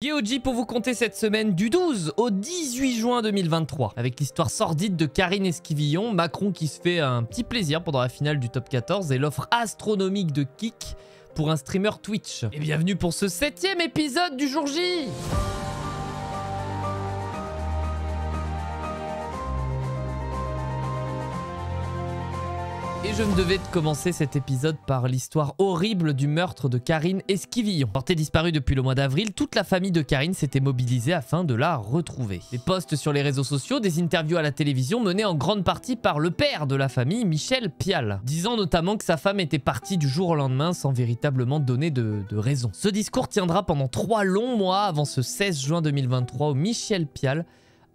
GeoG pour vous conter cette semaine du 12 au 18 juin 2023 avec l'histoire sordide de Karine Esquivillon, Macron qui se fait un petit plaisir pendant la finale du top 14 et l'offre astronomique de Kik pour un streamer Twitch. Et bienvenue pour ce 7e épisode du jour J. Et je me devais de commencer cet épisode par l'histoire horrible du meurtre de Karine Esquivillon. Portée disparue depuis le mois d'avril, toute la famille de Karine s'était mobilisée afin de la retrouver. Des posts sur les réseaux sociaux, des interviews à la télévision menées en grande partie par le père de la famille, Michel Pial, disant notamment que sa femme était partie du jour au lendemain sans véritablement donner de raison. Ce discours tiendra pendant 3 longs mois avant ce 16 juin 2023 où Michel Pial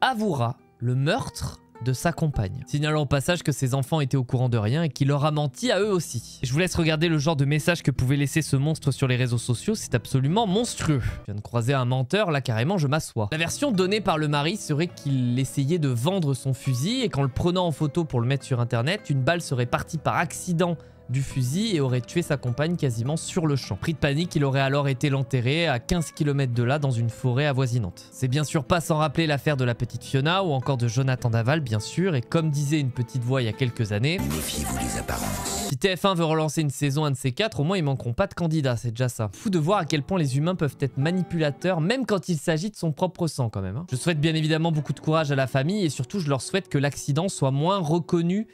avouera le meurtre de sa compagne, signalant au passage que ses enfants étaient au courant de rien et qu'il leur a menti à eux aussi. Je vous laisse regarder le genre de message que pouvait laisser ce monstre sur les réseaux sociaux, c'est absolument monstrueux. Je viens de croiser un menteur, là carrément je m'assois. La version donnée par le mari serait qu'il essayait de vendre son fusil et qu'en le prenant en photo pour le mettre sur internet, une balle serait partie par accident du fusil et aurait tué sa compagne quasiment sur le champ. Pris de panique, il aurait alors été l'enterrer à 15 km de là dans une forêt avoisinante. C'est bien sûr pas sans rappeler l'affaire de la petite Fiona ou encore de Jonathan Daval bien sûr, et comme disait une petite voix il y a quelques années, méfiez-vous des apparences. Si TF1 veut relancer une saison, un de ces 4, au moins ils manqueront pas de candidats, c'est déjà ça. Fou de voir à quel point les humains peuvent être manipulateurs même quand il s'agit de son propre sang quand même. Je souhaite bien évidemment beaucoup de courage à la famille et surtout je leur souhaite que l'accident soit moins reconnu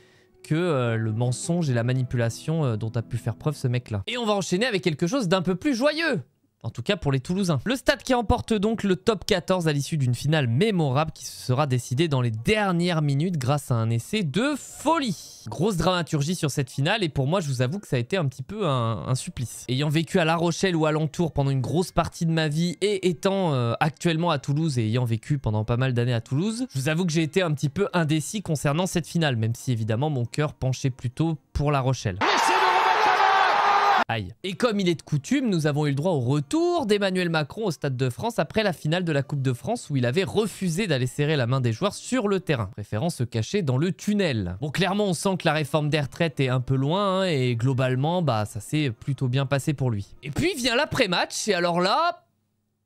que le mensonge et la manipulation dont a pu faire preuve ce mec-là. Et on va enchaîner avec quelque chose d'un peu plus joyeux. En tout cas pour les Toulousains. Le Stade qui emporte donc le top 14 à l'issue d'une finale mémorable qui sera décidée dans les dernières minutes grâce à un essai de folie. Grosse dramaturgie sur cette finale et pour moi je vous avoue que ça a été un petit peu un supplice. Ayant vécu à La Rochelle ou alentour pendant une grosse partie de ma vie et étant actuellement à Toulouse et ayant vécu pendant pas mal d'années à Toulouse, je vous avoue que j'ai été un petit peu indécis concernant cette finale, même si évidemment mon cœur penchait plutôt pour La Rochelle. Aïe. Et comme il est de coutume, nous avons eu le droit au retour d'Emmanuel Macron au Stade de France après la finale de la Coupe de France où il avait refusé d'aller serrer la main des joueurs sur le terrain, préférant se cacher dans le tunnel. Bon, clairement, on sent que la réforme des retraites est un peu loin et globalement, bah, ça s'est plutôt bien passé pour lui. Et puis vient l'après-match et alors là...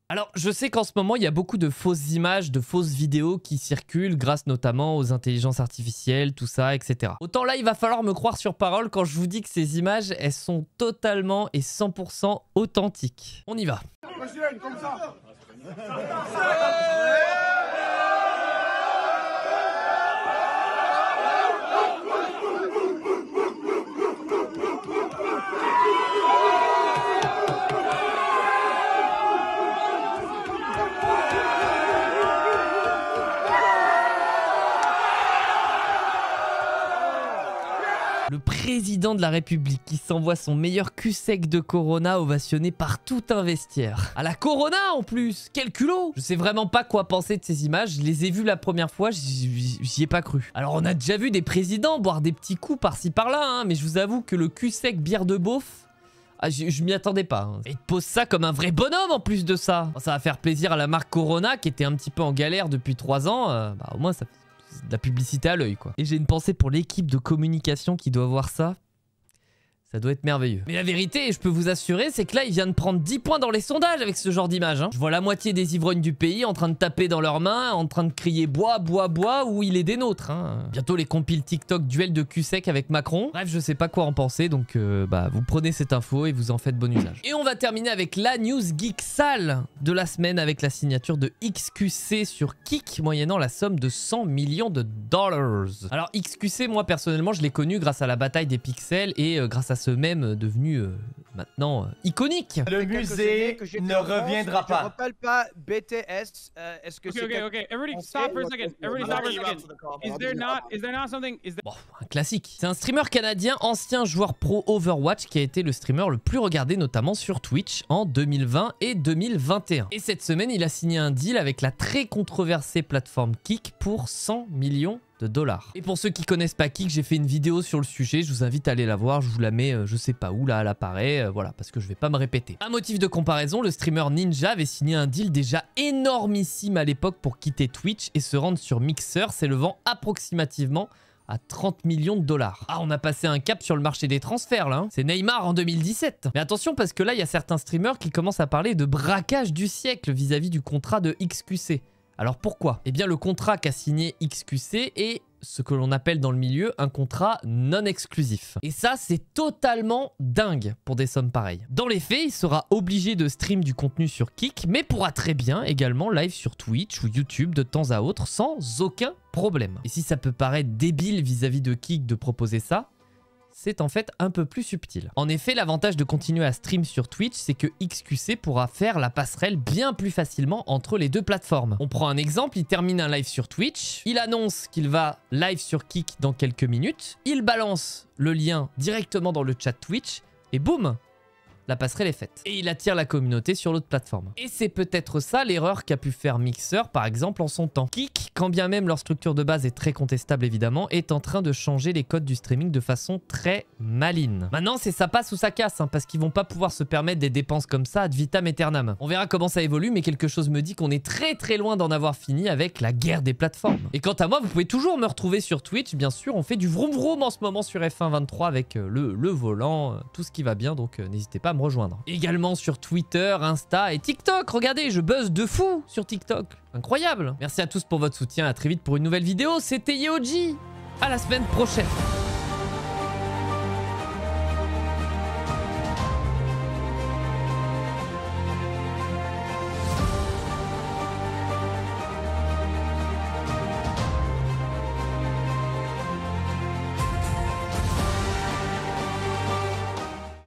Alors, je sais qu'en ce moment, il y a beaucoup de fausses images, de fausses vidéos qui circulent grâce notamment aux intelligences artificielles, tout ça, etc. Autant là, il va falloir me croire sur parole quand je vous dis que ces images, elles sont totalement et 100% authentiques. On y va. Comme ça. Le président de la République qui s'envoie son meilleur cul sec de Corona ovationné par tout un vestiaire. À la Corona en plus, quel culot! Je sais vraiment pas quoi penser de ces images, je les ai vues la première fois, j'y ai pas cru. Alors on a déjà vu des présidents boire des petits coups par-ci par-là, hein, mais je vous avoue que le cul sec bière de beauf, ah, je m'y attendais pas. Hein. Et il te pose ça comme un vrai bonhomme en plus de ça. Bon, ça va faire plaisir à la marque Corona qui était un petit peu en galère depuis 3 ans, bah au moins ça de la publicité à l'œil quoi. Et j'ai une pensée pour l'équipe de communication qui doit voir ça. Ça doit être merveilleux. Mais la vérité, et je peux vous assurer, c'est que là, il vient de prendre 10 points dans les sondages avec ce genre d'image. Hein. Je vois la moitié des ivrognes du pays en train de taper dans leurs mains, en train de crier « bois, bois, bois » ou « il est des nôtres hein. ». Bientôt les compiles TikTok duel de cul sec avec Macron. Bref, je sais pas quoi en penser, donc bah, vous prenez cette info et vous en faites bon usage. Et on va terminer avec la news geek sale de la semaine avec la signature de XQC sur Kik, moyennant la somme de 100 millions de dollars. Alors XQC, moi personnellement, je l'ai connu grâce à la bataille des pixels et grâce à ce mème devenu maintenant iconique. Le musée ne reviendra pas. Je ne rappelle pas BTS. Est-ce que c'est Okay. Everybody stop for a second. Everybody stop for a second. Is there not something? Bon, un classique. C'est un streamer canadien, ancien joueur pro Overwatch, qui a été le streamer le plus regardé notamment sur Twitch en 2020 et 2021. Et cette semaine, il a signé un deal avec la très controversée plateforme Kik pour 100 millions de dollars. Et pour ceux qui connaissent pas Kik, j'ai fait une vidéo sur le sujet, je vous invite à aller la voir, je vous la mets je sais pas où là, elle apparaît, voilà, parce que je vais pas me répéter. Un motif de comparaison, le streamer Ninja avait signé un deal déjà énormissime à l'époque pour quitter Twitch et se rendre sur Mixer, s'élevant approximativement à à 30 millions de dollars. Ah, on a passé un cap sur le marché des transferts là. Hein. C'est Neymar en 2017. Mais attention parce que là, il y a certains streamers qui commencent à parler de braquage du siècle vis-à-vis du contrat de XQC. Alors pourquoi? Eh bien le contrat qu'a signé XQC est ce que l'on appelle dans le milieu un contrat non exclusif. Et ça, c'est totalement dingue pour des sommes pareilles. Dans les faits, il sera obligé de stream du contenu sur Kick, mais pourra très bien également live sur Twitch ou YouTube de temps à autre sans aucun problème. Et si ça peut paraître débile vis-à-vis de Kick de proposer ça, c'est en fait un peu plus subtil. En effet, l'avantage de continuer à stream sur Twitch, c'est que XQC pourra faire la passerelle bien plus facilement entre les deux plateformes. On prend un exemple, il termine un live sur Twitch, il annonce qu'il va live sur Kick dans quelques minutes, il balance le lien directement dans le chat Twitch, et boum, la passerelle est faite. Et il attire la communauté sur l'autre plateforme. Et c'est peut-être ça l'erreur qu'a pu faire Mixer, par exemple, en son temps. Kick, quand bien même leur structure de base est très contestable évidemment, est en train de changer les codes du streaming de façon très maligne. Maintenant, c'est ça passe ou ça casse, hein, parce qu'ils vont pas pouvoir se permettre des dépenses comme ça ad vitam aeternam. On verra comment ça évolue, mais quelque chose me dit qu'on est très loin d'en avoir fini avec la guerre des plateformes. Et quant à moi, vous pouvez toujours me retrouver sur Twitch, bien sûr. On fait du vroom vroom en ce moment sur F1 23 avec le volant, tout ce qui va bien, donc n'hésitez pas à me rejoindre. Également sur Twitter, Insta et TikTok. Regardez, je buzz de fou sur TikTok. Incroyable. Merci à tous pour votre soutien. À très vite pour une nouvelle vidéo. C'était Yeoji. À la semaine prochaine.